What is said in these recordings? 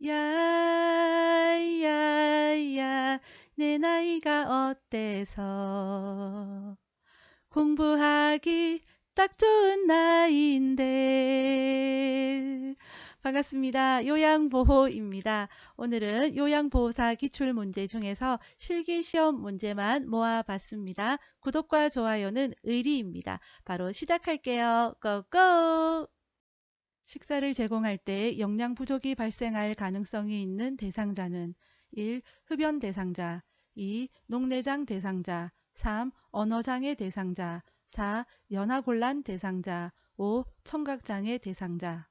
야야야 내 나이가 어때서 공부하기 딱 좋은 나이인데. 반갑습니다. 요양보호입니다. 오늘은 요양보호사 기출문제 중에서 실기시험 문제만 모아봤습니다. 구독과 좋아요는 의리입니다. 바로 시작할게요. 고고! 식사를 제공할 때 영양 부족이 발생할 가능성이 있는 대상자는 1. 흡연 대상자, 2. 녹내장 대상자, 3. 언어장애 대상자, 4. 연하곤란 대상자, 5. 청각장애 대상자.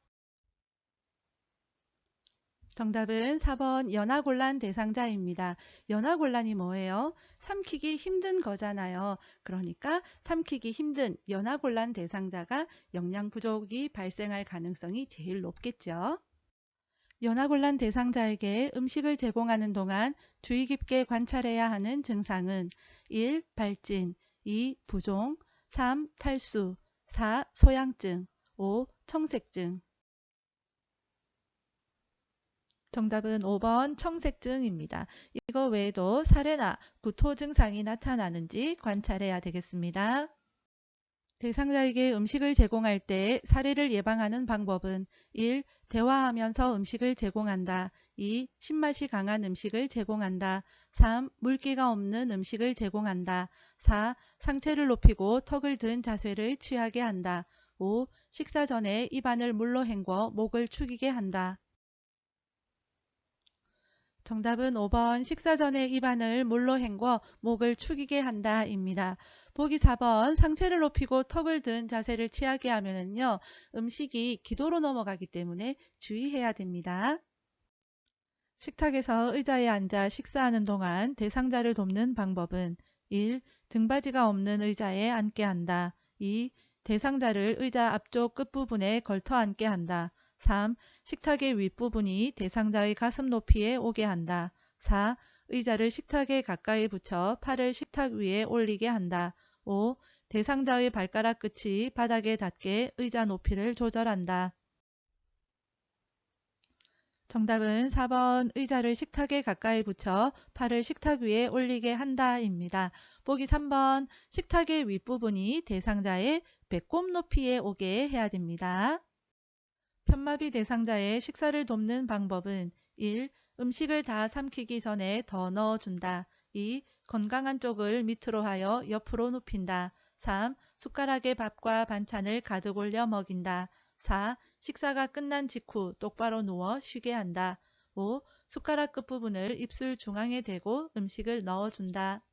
정답은 4번 연하곤란 대상자입니다. 연하곤란이 뭐예요? 삼키기 힘든 거잖아요. 그러니까 삼키기 힘든 연하곤란 대상자가 영양 부족이 발생할 가능성이 제일 높겠죠. 연하곤란 대상자에게 음식을 제공하는 동안 주의 깊게 관찰해야 하는 증상은 1. 발진, 2. 부종, 3. 탈수, 4. 소양증, 5. 청색증. 정답은 5번 청색증입니다. 이거 외에도 사례나 구토 증상이 나타나는지 관찰해야 되겠습니다. 대상자에게 음식을 제공할 때 사례를 예방하는 방법은 1. 대화하면서 음식을 제공한다. 2. 신맛이 강한 음식을 제공한다. 3. 물기가 없는 음식을 제공한다. 4. 상체를 높이고 턱을 든 자세를 취하게 한다. 5. 식사 전에 입안을 물로 헹궈 목을 축이게 한다. 정답은 5번 식사 전에 입안을 물로 헹궈 목을 축이게 한다 입니다. 보기 4번 상체를 높이고 턱을 든 자세를 취하게 하면요. 음식이 기도로 넘어가기 때문에 주의해야 됩니다. 식탁에서 의자에 앉아 식사하는 동안 대상자를 돕는 방법은 1. 등받이가 없는 의자에 앉게 한다. 2. 대상자를 의자 앞쪽 끝부분에 걸터 앉게 한다. 3. 식탁의 윗부분이 대상자의 가슴 높이에 오게 한다. 4. 의자를 식탁에 가까이 붙여 팔을 식탁 위에 올리게 한다. 5. 대상자의 발가락 끝이 바닥에 닿게 의자 높이를 조절한다. 정답은 4번 의자를 식탁에 가까이 붙여 팔을 식탁 위에 올리게 한다 입니다. 보기 3번 식탁의 윗부분이 대상자의 배꼽 높이에 오게 해야 됩니다. 편마비 대상자의 식사를 돕는 방법은 1. 음식을 다 삼키기 전에 더 넣어준다. 2. 건강한 쪽을 밑으로 하여 옆으로 눕힌다. 3. 숟가락에 밥과 반찬을 가득 올려 먹인다. 4. 식사가 끝난 직후 똑바로 누워 쉬게 한다. 5. 숟가락 끝부분을 입술 중앙에 대고 음식을 넣어준다.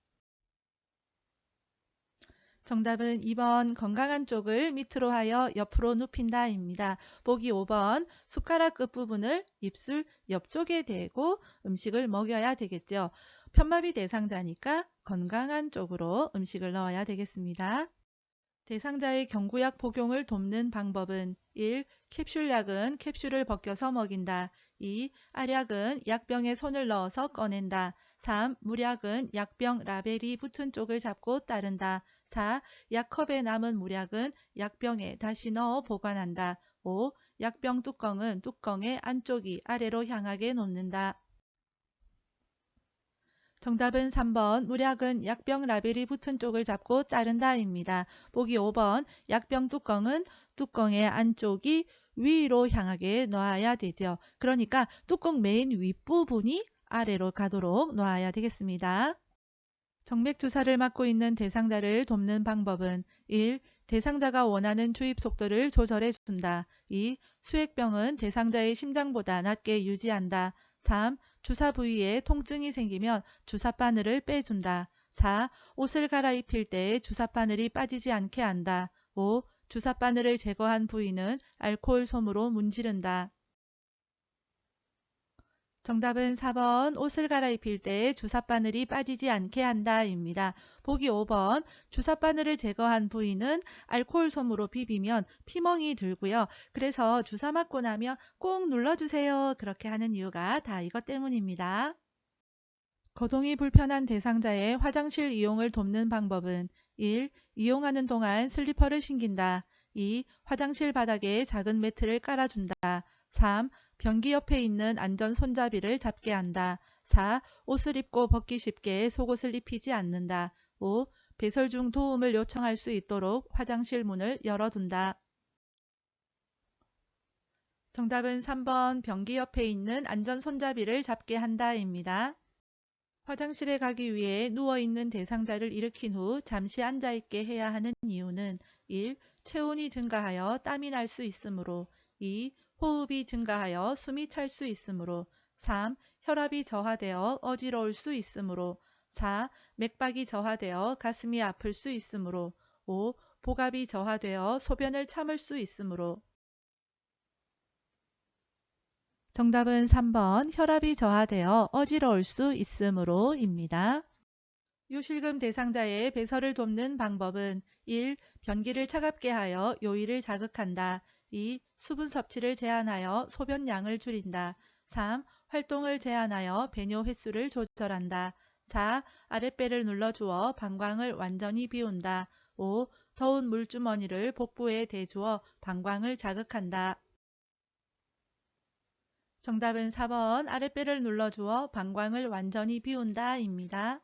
정답은 2번 건강한 쪽을 밑으로 하여 옆으로 눕힌다 입니다. 보기 5번 숟가락 끝부분을 입술 옆쪽에 대고 음식을 먹여야 되겠죠. 편마비 대상자니까 건강한 쪽으로 음식을 넣어야 되겠습니다. 대상자의 경구약 복용을 돕는 방법은 1. 캡슐약은 캡슐을 벗겨서 먹인다. 2. 알약은 약병에 손을 넣어서 꺼낸다. 3. 물약은 약병 라벨이 붙은 쪽을 잡고 따른다. 4. 약컵에 남은 물약은 약병에 다시 넣어 보관한다. 5. 약병 뚜껑은 뚜껑의 안쪽이 아래로 향하게 놓는다. 정답은 3번 물약은 약병 라벨이 붙은 쪽을 잡고 따른다 입니다. 보기 5번 약병 뚜껑은 뚜껑의 안쪽이 위로 향하게 놔야 되죠. 그러니까 뚜껑 맨 윗부분이 아래로 가도록 놔야 되겠습니다. 정맥주사를 맞고 있는 대상자를 돕는 방법은 1. 대상자가 원하는 주입 속도를 조절해 준다. 2. 수액병은 대상자의 심장보다 낮게 유지한다. 3. 주사 부위에 통증이 생기면 주사바늘을 빼준다. 4. 옷을 갈아입힐 때 주사바늘이 빠지지 않게 한다. 5. 주사바늘을 제거한 부위는 알코올 솜으로 문지른다. 정답은 4번 옷을 갈아입힐 때 주사바늘이 빠지지 않게 한다 입니다. 보기 5번 주사바늘을 제거한 부위는 알코올 솜으로 비비면 피멍이 들고요. 그래서 주사 맞고 나면 꼭 눌러주세요. 그렇게 하는 이유가 다 이것 때문입니다. 거동이 불편한 대상자의 화장실 이용을 돕는 방법은 1. 이용하는 동안 슬리퍼를 신긴다. 2. 화장실 바닥에 작은 매트를 깔아준다. 3. 변기 옆에 있는 안전 손잡이를 잡게 한다. 4. 옷을 입고 벗기 쉽게 속옷을 입히지 않는다. 5. 배설 중 도움을 요청할 수 있도록 화장실 문을 열어둔다. 정답은 3번 변기 옆에 있는 안전 손잡이를 잡게 한다입니다. 화장실에 가기 위해 누워있는 대상자를 일으킨 후 잠시 앉아있게 해야 하는 이유는 1. 체온이 증가하여 땀이 날 수 있으므로 2. 호흡이 증가하여 숨이 찰 수 있으므로 3. 혈압이 저하되어 어지러울 수 있으므로 4. 맥박이 저하되어 가슴이 아플 수 있으므로 5. 복압이 저하되어 소변을 참을 수 있으므로 정답은 3번 혈압이 저하되어 어지러울 수 있으므로입니다. 요실금 대상자의 배설을 돕는 방법은 1. 변기를 차갑게 하여 요일을 자극한다. 2. 수분 섭취를 제한하여 소변량을 줄인다. 3. 활동을 제한하여 배뇨 횟수를 조절한다. 4. 아랫배를 눌러주어 방광을 완전히 비운다. 5. 더운 물주머니를 복부에 대주어 방광을 자극한다. 정답은 4번 아랫배를 눌러주어 방광을 완전히 비운다 입니다.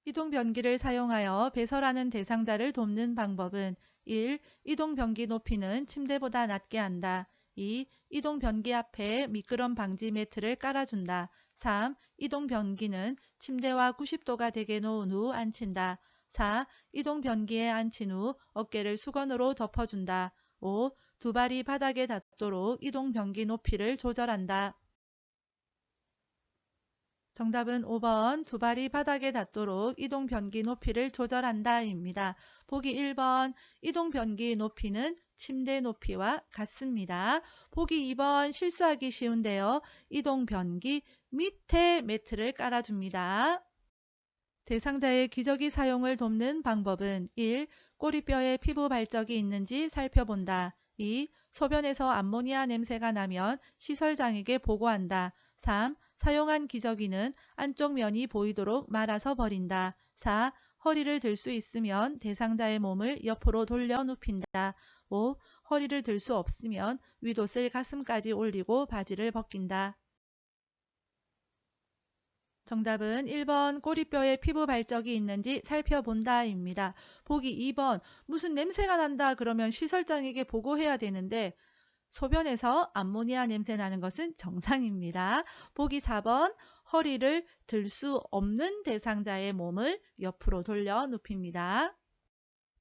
이동 변기를 사용하여 배설하는 대상자를 돕는 방법은 1. 이동 변기 높이는 침대보다 낮게 한다. 2. 이동 변기 앞에 미끄럼 방지 매트를 깔아준다. 3. 이동 변기는 침대와 90도가 되게 놓은 후 앉힌다. 4. 이동 변기에 앉힌 후 어깨를 수건으로 덮어준다. 5. 두 발이 바닥에 닿도록 이동 변기 높이를 조절한다. 정답은 5번 두 발이 바닥에 닿도록 이동 변기 높이를 조절한다 입니다. 보기 1번 이동 변기 높이는 침대 높이와 같습니다. 보기 2번 실수하기 쉬운데요. 이동 변기 밑에 매트를 깔아줍니다. 대상자의 기저귀 사용을 돕는 방법은 1. 꼬리뼈에 피부 발적이 있는지 살펴본다. 2. 소변에서 암모니아 냄새가 나면 시설장에게 보고한다. 3. 사용한 기저귀는 안쪽 면이 보이도록 말아서 버린다. 4. 허리를 들 수 있으면 대상자의 몸을 옆으로 돌려 눕힌다. 5. 허리를 들 수 없으면 윗옷을 가슴까지 올리고 바지를 벗긴다. 정답은 1번 꼬리뼈에 피부 발적이 있는지 살펴본다 입니다. 보기 2번 무슨 냄새가 난다 그러면 시설장에게 보고해야 되는데 소변에서 암모니아 냄새 나는 것은 정상입니다. 보기 4번 허리를 들 수 없는 대상자의 몸을 옆으로 돌려 눕힙니다.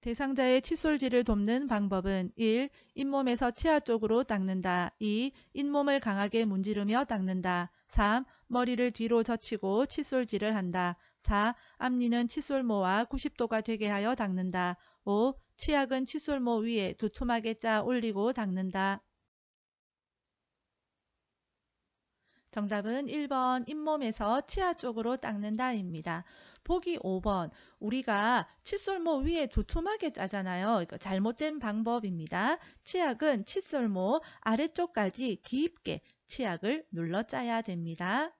대상자의 칫솔질을 돕는 방법은 1. 잇몸에서 치아 쪽으로 닦는다. 2. 잇몸을 강하게 문지르며 닦는다. 3. 머리를 뒤로 젖히고 칫솔질을 한다. 4. 앞니는 칫솔모와 90도가 되게 하여 닦는다. 5. 치약은 칫솔모 위에 두툼하게 짜 올리고 닦는다. 정답은 1번 잇몸에서 치아 쪽으로 닦는다입니다. 보기 5번 우리가 칫솔모 위에 두툼하게 짜잖아요. 이거 잘못된 방법입니다. 치약은 칫솔모 아래쪽까지 깊게 치약을 눌러 짜야 됩니다.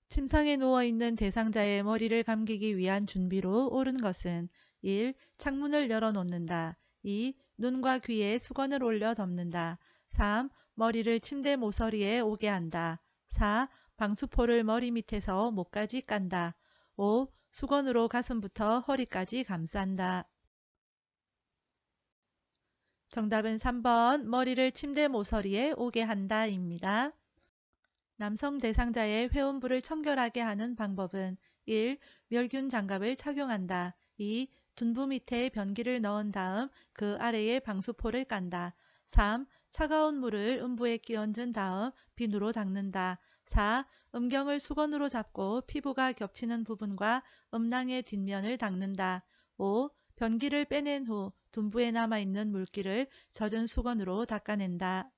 침상에 누워있는 대상자의 머리를 감기기 위한 준비로 옳은 것은 1. 창문을 열어 놓는다. 2. 눈과 귀에 수건을 올려 덮는다. 3. 머리를 침대 모서리에 오게 한다. 4. 방수포를 머리 밑에서 목까지 깐다. 5. 수건으로 가슴부터 허리까지 감싼다. 정답은 3번 머리를 침대 모서리에 오게 한다 입니다. 남성 대상자의 회음부를 청결하게 하는 방법은 1. 멸균 장갑을 착용한다. 2. 둔부 밑에 변기를 넣은 다음 그 아래에 방수포를 깐다. 3. 차가운 물을 음부에 끼얹은 다음 비누로 닦는다. 4. 음경을 수건으로 잡고 피부가 겹치는 부분과 음낭의 뒷면을 닦는다. 5. 변기를 빼낸 후 둔부에 남아있는 물기를 젖은 수건으로 닦아낸다.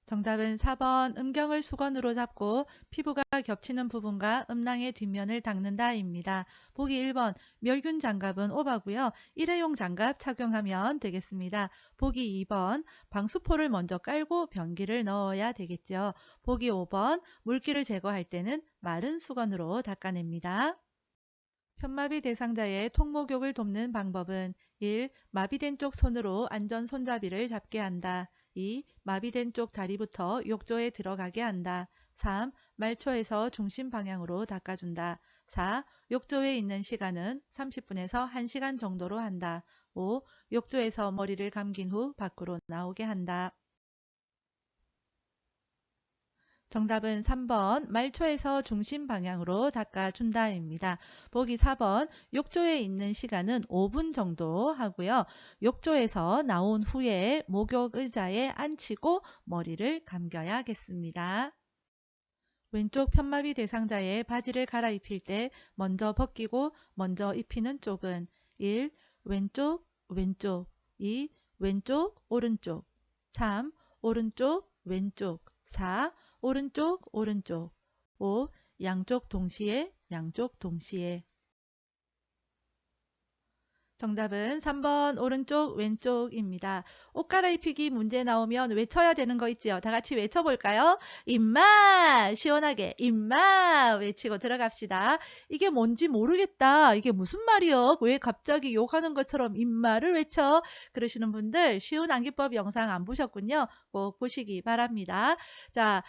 정답은 4번 음경을 수건으로 잡고 피부가 겹치는 부분과 음낭의 뒷면을 닦는다 입니다. 보기 1번 멸균 장갑은 오바고요. 일회용 장갑 착용하면 되겠습니다. 보기 2번 방수포를 먼저 깔고 변기를 넣어야 되겠죠. 보기 5번 물기를 제거할 때는 마른 수건으로 닦아냅니다. 편마비 대상자의 통목욕을 돕는 방법은 1. 마비된 쪽 손으로 안전 손잡이를 잡게 한다. 2. 마비된 쪽 다리부터 욕조에 들어가게 한다. 3. 말초에서 중심 방향으로 닦아준다. 4. 욕조에 있는 시간은 30분에서 1시간 정도로 한다. 5. 욕조에서 머리를 감긴 후 밖으로 나오게 한다. 정답은 3번 말초에서 중심 방향으로 닦아준다입니다. 보기 4번 욕조에 있는 시간은 5분 정도 하고요. 욕조에서 나온 후에 목욕 의자에 앉히고 머리를 감겨야겠습니다. 왼쪽 편마비 대상자의 바지를 갈아입힐 때 먼저 벗기고 먼저 입히는 쪽은 1. 왼쪽 왼쪽 2. 왼쪽 오른쪽 3. 오른쪽 왼쪽 4. 오른쪽 오른쪽 5. 양쪽 동시에 정답은 3번 오른쪽 왼쪽입니다. 옷 갈아입히기 문제 나오면 외쳐야 되는 거 있지요. 다 같이 외쳐볼까요? 임마 시원하게 임마 외치고 들어갑시다. 이게 뭔지 모르겠다. 이게 무슨 말이요? 왜 갑자기 욕하는 것처럼 임마를 외쳐? 그러시는 분들 쉬운 암기법 영상 안 보셨군요. 꼭 보시기 바랍니다. 자,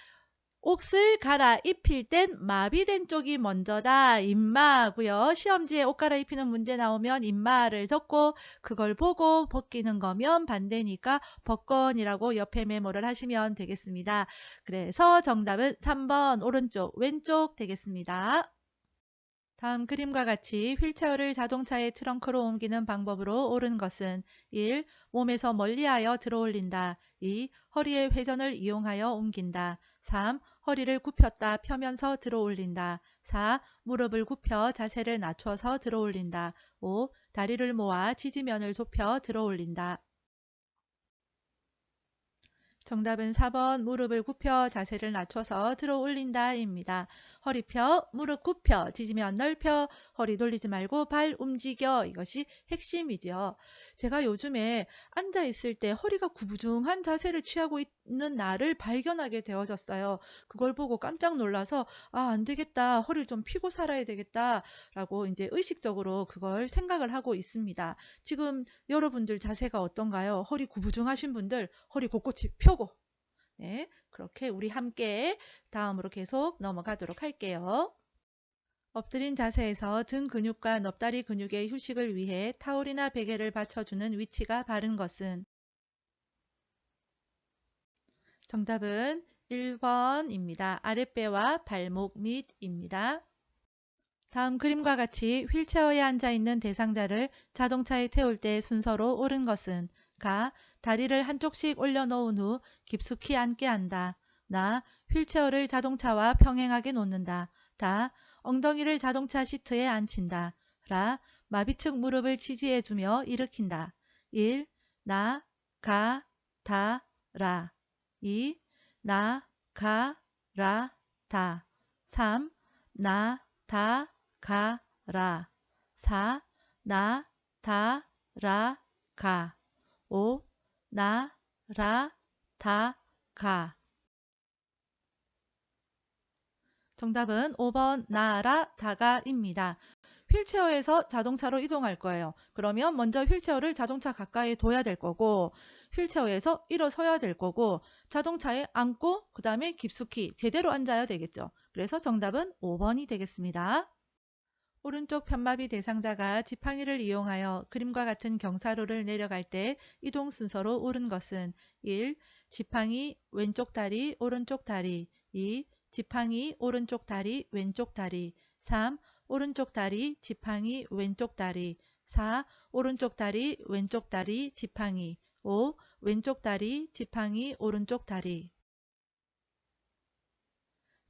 옷을 갈아입힐 땐 마비된 쪽이 먼저다. 임마고요. 시험지에 옷 갈아입히는 문제 나오면 임마를 적고 그걸 보고 벗기는 거면 반대니까 벗건이라고 옆에 메모를 하시면 되겠습니다. 그래서 정답은 3번 오른쪽 왼쪽 되겠습니다. 다음 그림과 같이 휠체어를 자동차의 트렁크로 옮기는 방법으로 옳은 것은 1. 몸에서 멀리하여 들어올린다. 2. 허리의 회전을 이용하여 옮긴다. 3. 허리를 굽혔다 펴면서 들어올린다. 4. 무릎을 굽혀 자세를 낮춰서 들어올린다. 5. 다리를 모아 지지면을 좁혀 들어올린다. 정답은 4번 무릎을 굽혀 자세를 낮춰서 들어 올린다 입니다. 허리 펴, 무릎 굽혀, 지지면 넓혀, 허리 돌리지 말고 발 움직여. 이것이 핵심이죠. 제가 요즘에 앉아 있을 때 허리가 구부정한 자세를 취하고 있는 나를 발견하게 되어졌어요. 그걸 보고 깜짝 놀라서 안 되겠다. 허리를 좀 펴고 살아야 되겠다. 라고 이제 의식적으로 그걸 생각을 하고 있습니다. 지금 여러분들 자세가 어떤가요? 허리 구부정하신 분들 허리 곳곳이 펴고 네, 그렇게 우리 함께 다음으로 계속 넘어가도록 할게요. 엎드린 자세에서 등 근육과 넙다리 근육의 휴식을 위해 타올이나 베개를 받쳐주는 위치가 바른 것은 정답은 1번입니다. 아랫배와 발목 밑입니다. 다음 그림과 같이 휠체어에 앉아있는 대상자를 자동차에 태울 때 순서로 옳은 것은 가. 다리를 한쪽씩 올려놓은 후 깊숙이 앉게 한다. 나. 휠체어를 자동차와 평행하게 놓는다. 다. 엉덩이를 자동차 시트에 앉힌다. 라. 마비측 무릎을 지지해주며 일으킨다. 1. 나, 가, 다, 라. 2. 나, 가, 라, 다. 3. 나, 다, 가, 라. 4. 나, 다, 라, 가. 5. 나, 라, 다, 가. 정답은 5번 나라 다가입니다. 휠체어에서 자동차로 이동할 거예요. 그러면 먼저 휠체어를 자동차 가까이에 둬야 될 거고 휠체어에서 일어서야 될 거고 자동차에 앉고 그 다음에 깊숙이 제대로 앉아야 되겠죠. 그래서 정답은 5번이 되겠습니다. 오른쪽 편마비 대상자가 지팡이를 이용하여 그림과 같은 경사로를 내려갈 때 이동 순서로 옳은 것은 1. 지팡이 왼쪽 다리 오른쪽 다리 2. 지팡이 오른쪽 다리 왼쪽 다리 3. 오른쪽 다리 지팡이 왼쪽 다리 4. 오른쪽 다리 왼쪽 다리 지팡이 5. 왼쪽 다리 지팡이 오른쪽 다리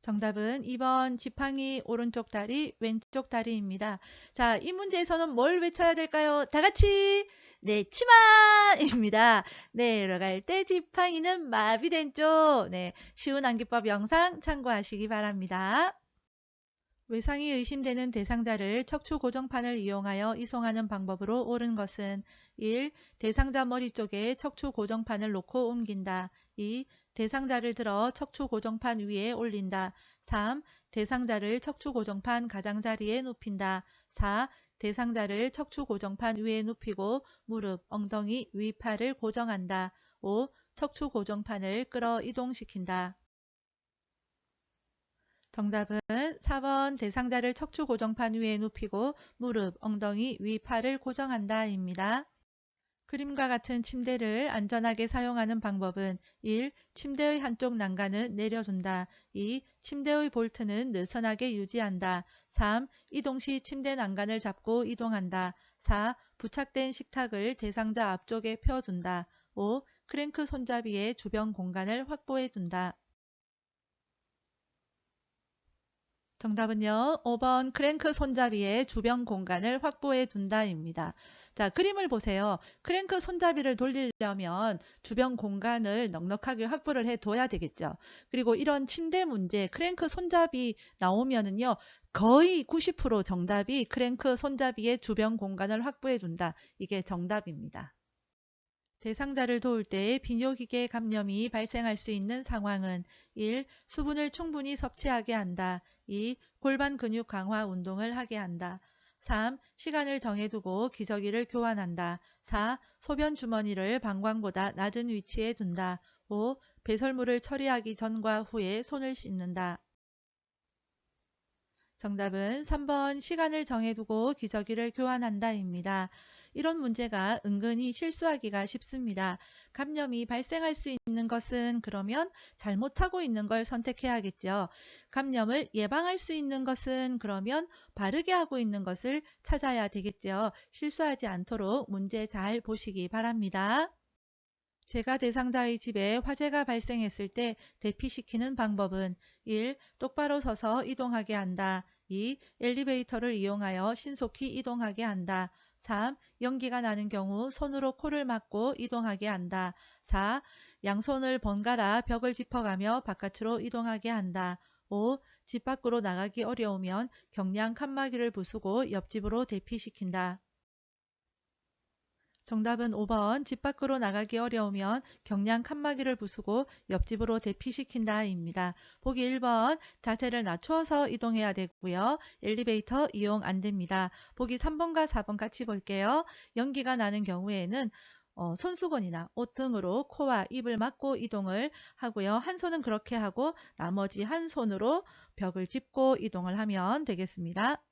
정답은 2번 지팡이 오른쪽 다리 왼쪽 다리입니다. 자, 이 문제에서는 뭘 외쳐야 될까요? 다 같이 네, 치마입니다. 네, 내려갈 때 지팡이는 마비된 쪽. 네, 쉬운 암기법 영상 참고하시기 바랍니다. 외상이 의심되는 대상자를 척추 고정판을 이용하여 이송하는 방법으로 옳은 것은 1. 대상자 머리 쪽에 척추 고정판을 놓고 옮긴다. 2. 대상자를 들어 척추 고정판 위에 올린다. 3. 대상자를 척추 고정판 가장자리에 눕힌다. 4. 대상자를 척추 고정판 위에 눕히고 무릎, 엉덩이, 위팔을 고정한다. 5. 척추 고정판을 끌어 이동시킨다. 정답은 4번 대상자를 척추 고정판 위에 눕히고 무릎, 엉덩이, 위, 팔을 고정한다 입니다. 그림과 같은 침대를 안전하게 사용하는 방법은 1. 침대의 한쪽 난간은 내려둔다. 2. 침대의 볼트는 느슨하게 유지한다. 3. 이동 시 침대 난간을 잡고 이동한다. 4. 부착된 식탁을 대상자 앞쪽에 펴둔다. 5. 크랭크 손잡이에 주변 공간을 확보해 둔다. 정답은요. 5번 크랭크 손잡이에 주변 공간을 확보해 둔다입니다. 자, 그림을 보세요. 크랭크 손잡이를 돌리려면 주변 공간을 넉넉하게 확보를 해 둬야 되겠죠. 그리고 이런 침대 문제, 크랭크 손잡이 나오면은요. 거의 90% 정답이 크랭크 손잡이에 주변 공간을 확보해 둔다. 이게 정답입니다. 대상자를 도울 때 비뇨기계 감염이 발생할 수 있는 상황은 1. 수분을 충분히 섭취하게 한다. 2. 골반 근육 강화 운동을 하게 한다. 3. 시간을 정해두고 기저귀를 교환한다. 4. 소변 주머니를 방광보다 낮은 위치에 둔다. 5. 배설물을 처리하기 전과 후에 손을 씻는다. 정답은 3번 시간을 정해두고 기저귀를 교환한다입니다. 이런 문제가 은근히 실수하기가 쉽습니다. 감염이 발생할 수 있는 것은 그러면 잘못하고 있는 걸 선택해야겠죠. 감염을 예방할 수 있는 것은 그러면 바르게 하고 있는 것을 찾아야 되겠죠. 실수하지 않도록 문제 잘 보시기 바랍니다. 제가 대상자의 집에 화재가 발생했을 때 대피시키는 방법은 1. 똑바로 서서 이동하게 한다. 2. 엘리베이터를 이용하여 신속히 이동하게 한다. 3. 연기가 나는 경우 손으로 코를 막고 이동하게 한다. 4. 양손을 번갈아 벽을 짚어가며 바깥으로 이동하게 한다. 5. 집 밖으로 나가기 어려우면 경량 칸막이를 부수고 옆집으로 대피시킨다. 정답은 5번 집 밖으로 나가기 어려우면 경량 칸막이를 부수고 옆집으로 대피시킨다 입니다. 보기 1번 자세를 낮추어서 이동해야 되고요. 엘리베이터 이용 안 됩니다. 보기 3번과 4번 같이 볼게요. 연기가 나는 경우에는 손수건이나 옷 등으로 코와 입을 막고 이동을 하고요. 한 손은 그렇게 하고 나머지 한 손으로 벽을 짚고 이동을 하면 되겠습니다.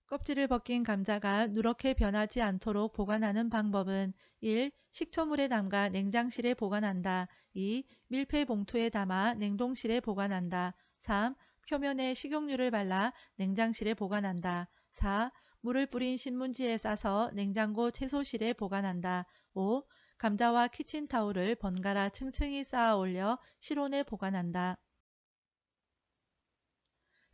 껍질을 벗긴 감자가 누렇게 변하지 않도록 보관하는 방법은 1. 식초물에 담가 냉장실에 보관한다. 2. 밀폐 봉투에 담아 냉동실에 보관한다. 3. 표면에 식용유를 발라 냉장실에 보관한다. 4. 물을 뿌린 신문지에 싸서 냉장고 채소실에 보관한다. 5. 감자와 키친타올을 번갈아 층층이 쌓아 올려 실온에 보관한다.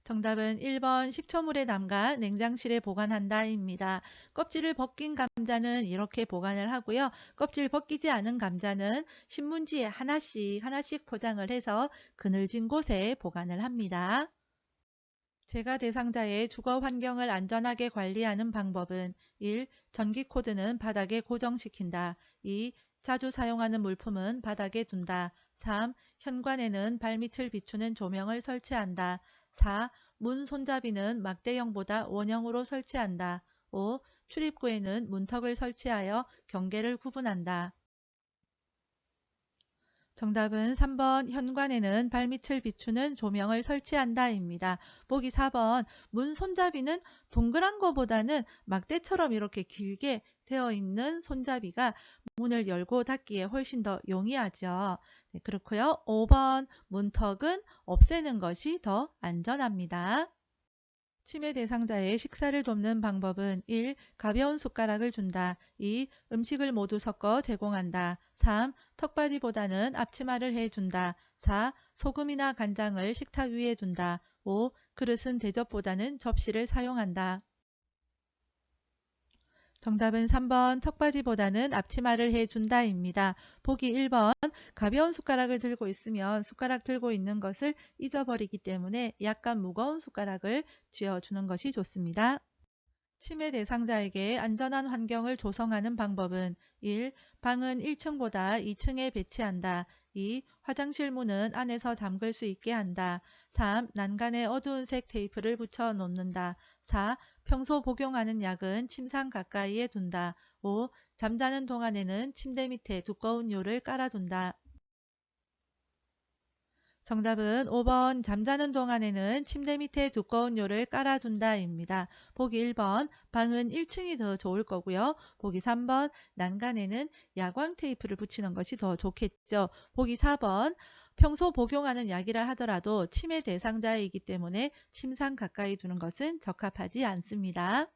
정답은 1번 식초물에 담가 냉장실에 보관한다 입니다. 껍질을 벗긴 감자는 이렇게 보관을 하고요. 껍질 벗기지 않은 감자는 신문지에 하나씩 포장을 해서 그늘진 곳에 보관을 합니다. 제가 대상자의 주거 환경을 안전하게 관리하는 방법은 1. 전기 코드는 바닥에 고정시킨다. 2. 자주 사용하는 물품은 바닥에 둔다. 3. 현관에는 발밑을 비추는 조명을 설치한다. 4. 문 손잡이는 막대형보다 원형으로 설치한다. 5. 출입구에는 문턱을 설치하여 경계를 구분한다. 정답은 3번 현관에는 발밑을 비추는 조명을 설치한다 입니다. 보기 4번 문 손잡이는 동그란 거보다는 막대처럼 이렇게 길게 되어 있는 손잡이가 문을 열고 닫기에 훨씬 더 용이하죠. 네, 그렇고요. 5번 문턱은 없애는 것이 더 안전합니다. 치매 대상자의 식사를 돕는 방법은 1. 가벼운 숟가락을 준다. 2. 음식을 모두 섞어 제공한다. 3. 턱받이보다는 앞치마를 해준다. 4. 소금이나 간장을 식탁 위에 둔다. 5. 그릇은 대접보다는 접시를 사용한다. 정답은 3번 턱받이보다는 앞치마를 해준다입니다. 보기 1번 가벼운 숟가락을 들고 있으면 숟가락 들고 있는 것을 잊어버리기 때문에 약간 무거운 숟가락을 쥐어주는 것이 좋습니다. 치매 대상자에게 안전한 환경을 조성하는 방법은 1. 방은 1층보다 2층에 배치한다. 2. 화장실 문은 안에서 잠글 수 있게 한다. 3. 난간에 어두운 색 테이프를 붙여 놓는다. 4. 평소 복용하는 약은 침상 가까이에 둔다. 5. 잠자는 동안에는 침대 밑에 두꺼운 요를 깔아둔다. 정답은 5번 잠자는 동안에는 침대 밑에 두꺼운 요를 깔아둔다 입니다. 보기 1번 방은 1층이 더 좋을 거고요. 보기 3번 난간에는 야광 테이프를 붙이는 것이 더 좋겠죠. 보기 4번 평소 복용하는 약이라 하더라도 치매 대상자이기 때문에 침상 가까이 두는 것은 적합하지 않습니다.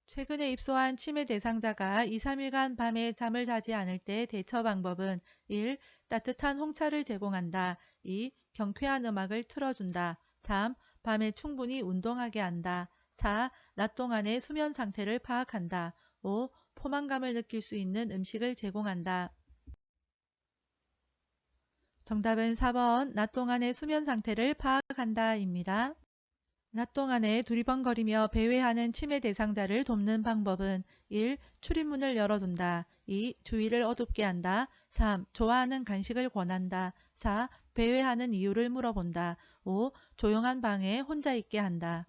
최근에 입소한 치매 대상자가 2, 3일간 밤에 잠을 자지 않을 때 대처 방법은 1. 따뜻한 홍차를 제공한다. 2. 경쾌한 음악을 틀어준다. 3. 밤에 충분히 운동하게 한다. 4. 낮 동안의 수면 상태를 파악한다. 5. 포만감을 느낄 수 있는 음식을 제공한다. 정답은 4번 낮 동안의 수면 상태를 파악한다 입니다. 낮 동안에 두리번거리며 배회하는 치매 대상자를 돕는 방법은 1. 출입문을 열어둔다. 2. 주위를 어둡게 한다. 3. 좋아하는 간식을 권한다. 4. 배회하는 이유를 물어본다. 5. 조용한 방에 혼자 있게 한다.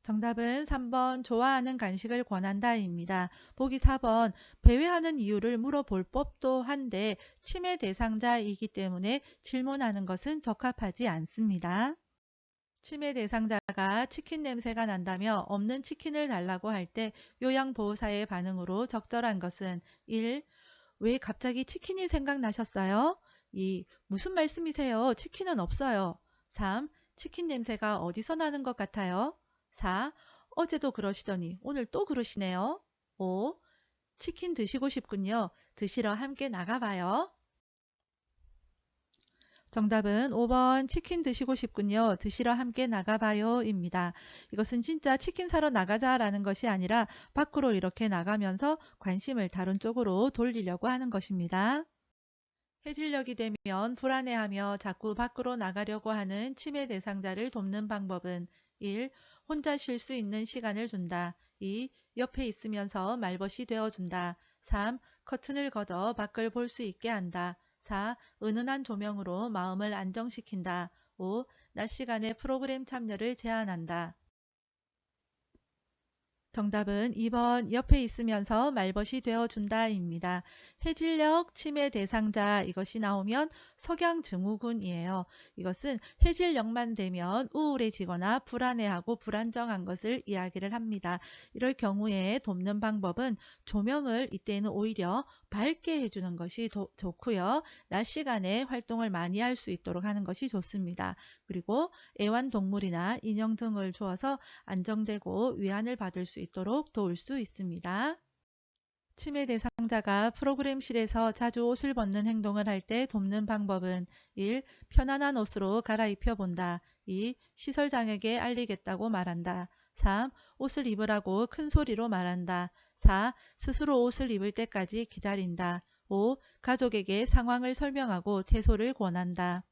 정답은 3번 좋아하는 간식을 권한다입니다. 보기 4번 배회하는 이유를 물어볼 법도 한데 치매 대상자이기 때문에 질문하는 것은 적합하지 않습니다. 치매 대상자가 치킨 냄새가 난다며 없는 치킨을 달라고 할 때 요양보호사의 반응으로 적절한 것은 1. 왜 갑자기 치킨이 생각나셨어요? 2. 무슨 말씀이세요? 치킨은 없어요. 3. 치킨 냄새가 어디서 나는 것 같아요? 4. 어제도 그러시더니 오늘 또 그러시네요. 5. 치킨 드시고 싶군요. 드시러 함께 나가봐요. 정답은 5번 치킨 드시고 싶군요. 드시러 함께 나가봐요 입니다. 이것은 진짜 치킨 사러 나가자라는 것이 아니라 밖으로 이렇게 나가면서 관심을 다른 쪽으로 돌리려고 하는 것입니다. 해질녘이 되면 불안해하며 자꾸 밖으로 나가려고 하는 치매 대상자를 돕는 방법은 1. 혼자 쉴 수 있는 시간을 준다. 2. 옆에 있으면서 말벗이 되어준다. 3. 커튼을 걷어 밖을 볼 수 있게 한다. 4. 은은한 조명으로 마음을 안정시킨다. 5. 낮 시간에 프로그램 참여를 제한한다. 정답은 2번 옆에 있으면서 말벗이 되어준다입니다. 해질녘 치매 대상자 이것이 나오면 석양증후군이에요. 이것은 해질녘만 되면 우울해지거나 불안해하고 불안정한 것을 이야기를 합니다. 이럴 경우에 돕는 방법은 조명을 이때는 오히려 밝게 해주는 것이 좋고요. 낮 시간에 활동을 많이 할 수 있도록 하는 것이 좋습니다. 그리고 애완동물이나 인형 등을 주어서 안정되고 위안을 받을 수 있도록 도울 수 있습니다. 치매 대상자가 프로그램실에서 자주 옷을 벗는 행동을 할 때 돕는 방법은 1. 편안한 옷으로 갈아입혀 본다. 2. 시설장에게 알리겠다고 말한다. 3. 옷을 입으라고 큰 소리로 말한다. 4. 스스로 옷을 입을 때까지 기다린다. 5. 가족에게 상황을 설명하고 퇴소를 권한다.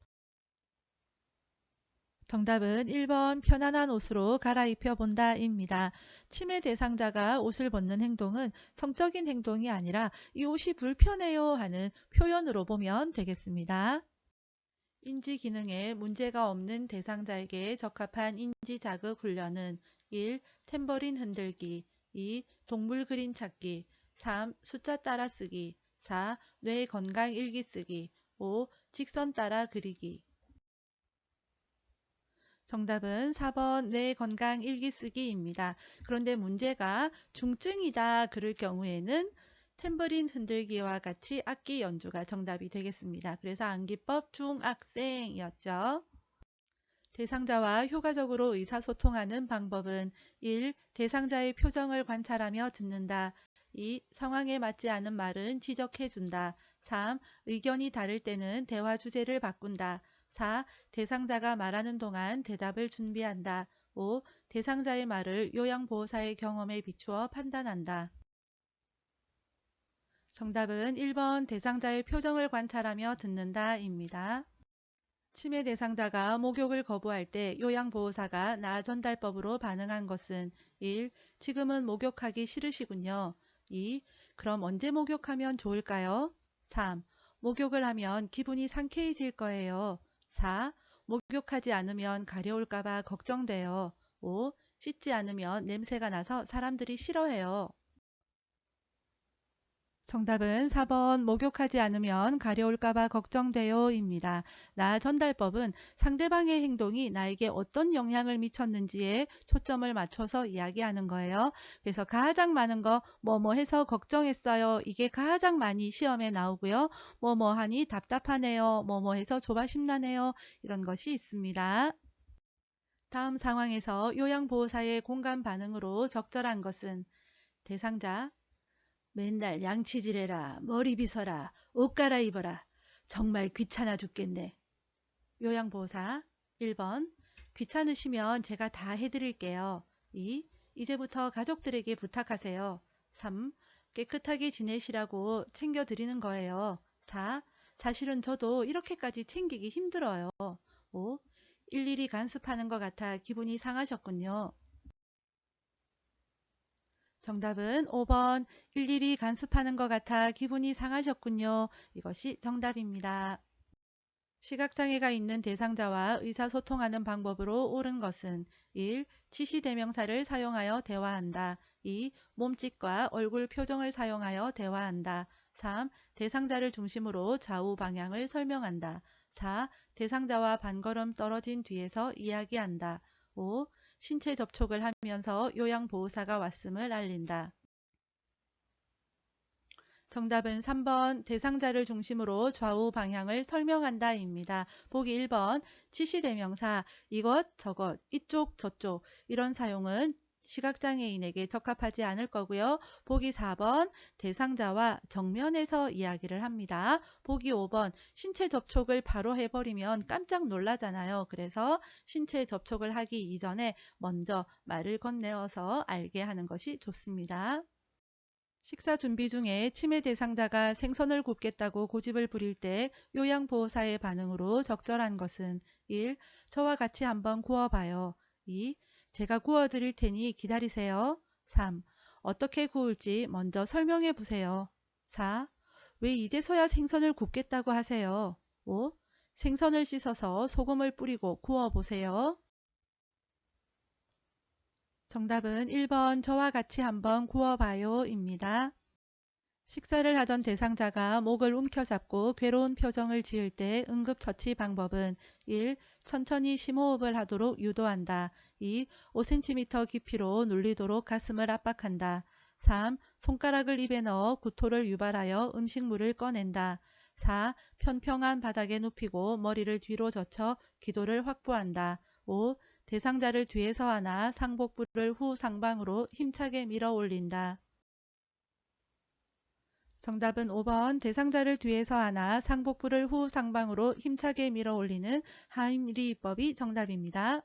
정답은 1번 편안한 옷으로 갈아입혀 본다입니다. 치매 대상자가 옷을 벗는 행동은 성적인 행동이 아니라 이 옷이 불편해요 하는 표현으로 보면 되겠습니다. 인지 기능에 문제가 없는 대상자에게 적합한 인지 자극 훈련은 1. 탬버린 흔들기 2. 동물 그림 찾기 3. 숫자 따라 쓰기 4. 뇌 건강 일기 쓰기 5. 직선 따라 그리기 정답은 4번 뇌 건강 일기 쓰기입니다. 그런데 문제가 중증이다 그럴 경우에는 탬버린 흔들기와 같이 악기 연주가 정답이 되겠습니다. 그래서 암기법 중학생이었죠. 대상자와 효과적으로 의사소통하는 방법은 1. 대상자의 표정을 관찰하며 듣는다. 2. 상황에 맞지 않은 말은 지적해준다. 3. 의견이 다를 때는 대화 주제를 바꾼다. 4. 대상자가 말하는 동안 대답을 준비한다. 5. 대상자의 말을 요양보호사의 경험에 비추어 판단한다. 정답은 1번 대상자의 표정을 관찰하며 듣는다입니다. 치매 대상자가 목욕을 거부할 때 요양보호사가 나전달법으로 반응한 것은 1. 지금은 목욕하기 싫으시군요. 2. 그럼 언제 목욕하면 좋을까요? 3. 목욕을 하면 기분이 상쾌해질 거예요. 4. 목욕하지 않으면 가려울까봐 걱정돼요. 5. 씻지 않으면 냄새가 나서 사람들이 싫어해요. 정답은 4번 목욕하지 않으면 가려울까봐 걱정돼요 입니다. 나 전달법은 상대방의 행동이 나에게 어떤 영향을 미쳤는지에 초점을 맞춰서 이야기하는 거예요. 그래서 가장 많은 거 뭐뭐 해서 걱정했어요. 이게 가장 많이 시험에 나오고요. 뭐뭐 하니 답답하네요. 뭐뭐 해서 조바심 나네요. 이런 것이 있습니다. 다음 상황에서 요양보호사의 공감 반응으로 적절한 것은 대상자 맨날 양치질해라, 머리 빗어라, 옷 갈아입어라. 정말 귀찮아 죽겠네. 요양보호사 1번 귀찮으시면 제가 다 해드릴게요. 2. 이제부터 가족들에게 부탁하세요. 3. 깨끗하게 지내시라고 챙겨드리는 거예요. 4. 사실은 저도 이렇게까지 챙기기 힘들어요. 5. 일일이 간섭하는 것 같아 기분이 상하셨군요. 정답은 5번 일일이 간섭하는 것 같아 기분이 상하셨군요. 이것이 정답입니다. 시각장애가 있는 대상자와 의사소통하는 방법으로 옳은 것은 1. 지시대명사를 사용하여 대화한다. 2. 몸짓과 얼굴 표정을 사용하여 대화한다. 3. 대상자를 중심으로 좌우 방향을 설명한다. 4. 대상자와 반걸음 떨어진 뒤에서 이야기한다. 5. 신체 접촉을 하면서 요양보호사가 왔음을 알린다. 정답은 3번 대상자를 중심으로 좌우 방향을 설명한다 입니다. 보기 1번 지시대명사 이것 저것 이쪽 저쪽 이런 사용은 시각장애인에게 적합하지 않을 거고요. 보기 4번 대상자와 정면에서 이야기를 합니다. 보기 5번 신체 접촉을 바로 해버리면 깜짝 놀라잖아요. 그래서 신체 접촉을 하기 이전에 먼저 말을 건네어서 알게 하는 것이 좋습니다. 식사 준비 중에 치매 대상자가 생선을 굽겠다고 고집을 부릴 때 요양보호사의 반응으로 적절한 것은 1. 저와 같이 한번 구워봐요. 2. 제가 구워드릴 테니 기다리세요. 3. 어떻게 구울지 먼저 설명해 보세요. 4. 왜 이제서야 생선을 굽겠다고 하세요. 5. 생선을 씻어서 소금을 뿌리고 구워보세요. 정답은 1번 저와 같이 한번 구워봐요 입니다. 식사를 하던 대상자가 목을 움켜잡고 괴로운 표정을 지을 때 응급처치 방법은 1. 천천히 심호흡을 하도록 유도한다. 2. 5cm 깊이로 눌리도록 가슴을 압박한다. 3. 손가락을 입에 넣어 구토를 유발하여 음식물을 꺼낸다. 4. 평평한 바닥에 눕히고 머리를 뒤로 젖혀 기도를 확보한다. 5. 대상자를 뒤에서 안아 상복부를 후 상방으로 힘차게 밀어 올린다. 정답은 5번 대상자를 뒤에서 안아 상복부를 후 상방으로 힘차게 밀어 올리는 하임리히법이 정답입니다.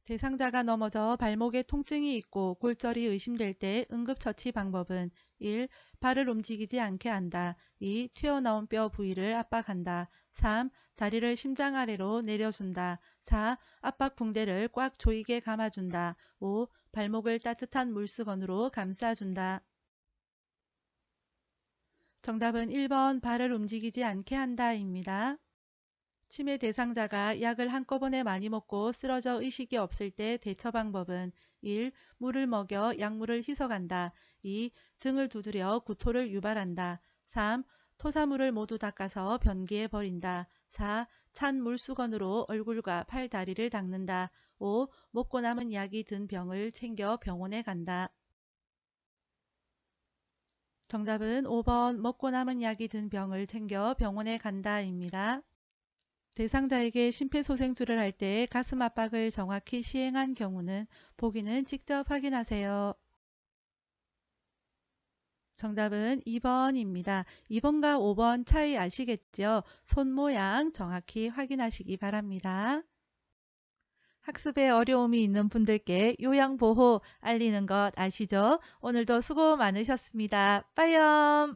대상자가 넘어져 발목에 통증이 있고 골절이 의심될 때 응급처치 방법은 1. 발을 움직이지 않게 한다. 2. 튀어나온 뼈 부위를 압박한다. 3. 다리를 심장 아래로 내려준다. 4. 압박 붕대를 꽉 조이게 감아준다. 5. 발목을 따뜻한 물수건으로 감싸준다. 정답은 1번 발을 움직이지 않게 한다입니다. 치매 대상자가 약을 한꺼번에 많이 먹고 쓰러져 의식이 없을 때 대처 방법은 1. 물을 먹여 약물을 희석한다. 2. 등을 두드려 구토를 유발한다. 3. 토사물을 모두 닦아서 변기에 버린다. 4. 찬 물수건으로 얼굴과 팔, 다리를 닦는다. 5. 먹고 남은 약이 든 병을 챙겨 병원에 간다. 정답은 5번 먹고 남은 약이 든 병을 챙겨 병원에 간다입니다. 대상자에게 심폐소생술을 할 때 가슴 압박을 정확히 시행한 경우는 보기는 직접 확인하세요. 정답은 2번입니다. 2번과 5번 차이 아시겠죠? 손 모양 정확히 확인하시기 바랍니다. 학습에 어려움이 있는 분들께 요양보호 알리는 것 아시죠? 오늘도 수고 많으셨습니다. 빠이염!